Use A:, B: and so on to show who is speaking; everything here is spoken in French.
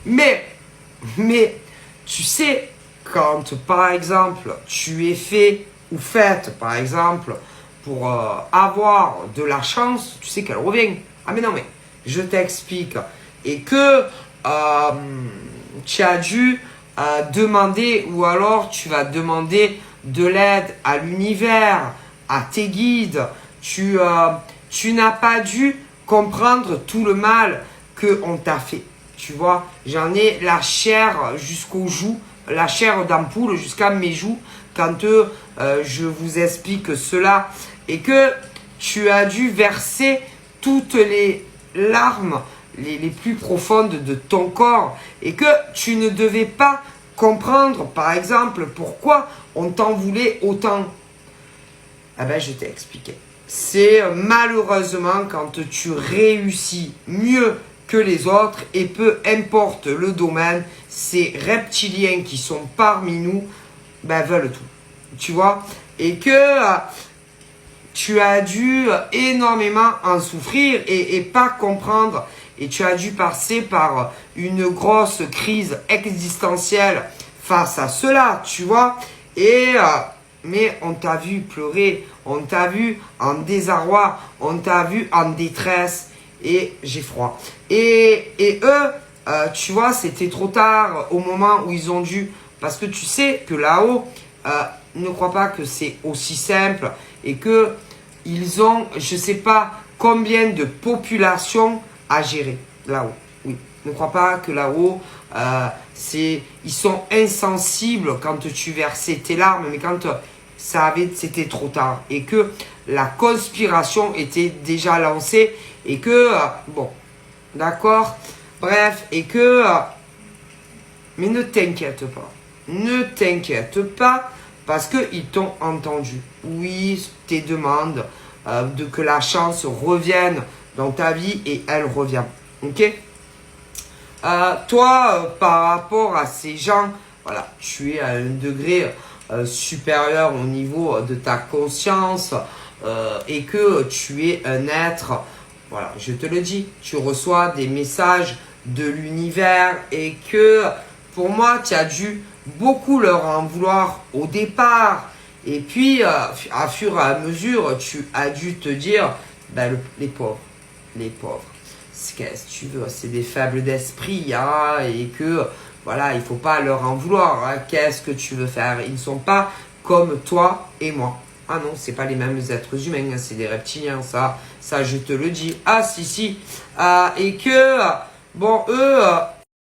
A: Mais, tu sais, quand par exemple, tu es fait ou faite, par exemple, pour avoir de la chance, tu sais qu'elle revient. Ah mais non, mais je t'explique. Et que tu as dû demander, ou alors tu vas demander de l'aide à l'univers, à tes guides. Tu n'as pas dû comprendre tout le mal qu'on t'a fait. Tu vois, j'en ai la chair jusqu'aux joues, la chair d'ampoule jusqu'à mes joues quand je vous explique cela. Et que tu as dû verser toutes les larmes les plus profondes de ton corps. Et que tu ne devais pas comprendre, par exemple, pourquoi on t'en voulait autant. Ah ben, je t'ai expliqué. C'est malheureusement quand tu réussis mieux que les autres, et peu importe le domaine, ces reptiliens qui sont parmi nous, ben, veulent tout. Tu vois? Et que tu as dû énormément en souffrir et pas comprendre. Et tu as dû passer par une grosse crise existentielle face à cela, tu vois? Mais on t'a vu pleurer, on t'a vu en désarroi, on t'a vu en détresse, et j'ai froid. Et eux, tu vois, c'était trop tard au moment où ils ont dû, parce que tu sais que là-haut, ne crois pas que c'est aussi simple, et que ils ont, je sais pas combien de populations à gérer là-haut. Oui, ne crois pas que là-haut, ils sont insensibles quand tu versais tes larmes, mais quand c'était trop tard, et que la conspiration était déjà lancée, et que, bon, d'accord, bref, et que, mais ne t'inquiète pas, parce qu'ils t'ont entendu. Oui, tes demandes, que la chance revienne dans ta vie, et elle revient, ok? Toi, par rapport à ces gens, voilà, tu es à un degré supérieur au niveau de ta conscience, et que tu es un être, voilà, je te le dis, tu reçois des messages de l'univers, et que pour moi, tu as dû beaucoup leur en vouloir au départ, et puis à fur et à mesure, tu as dû te dire, ben, les pauvres, qu'est-ce que tu veux, c'est des faibles d'esprit, hein, et que voilà, il faut pas leur en vouloir, hein. Qu'est-ce que tu veux faire? Ils ne sont pas comme toi et moi. Ah non, c'est pas les mêmes êtres humains, hein, c'est des reptiliens, ça je te le dis. Ah si, et que bon, eux,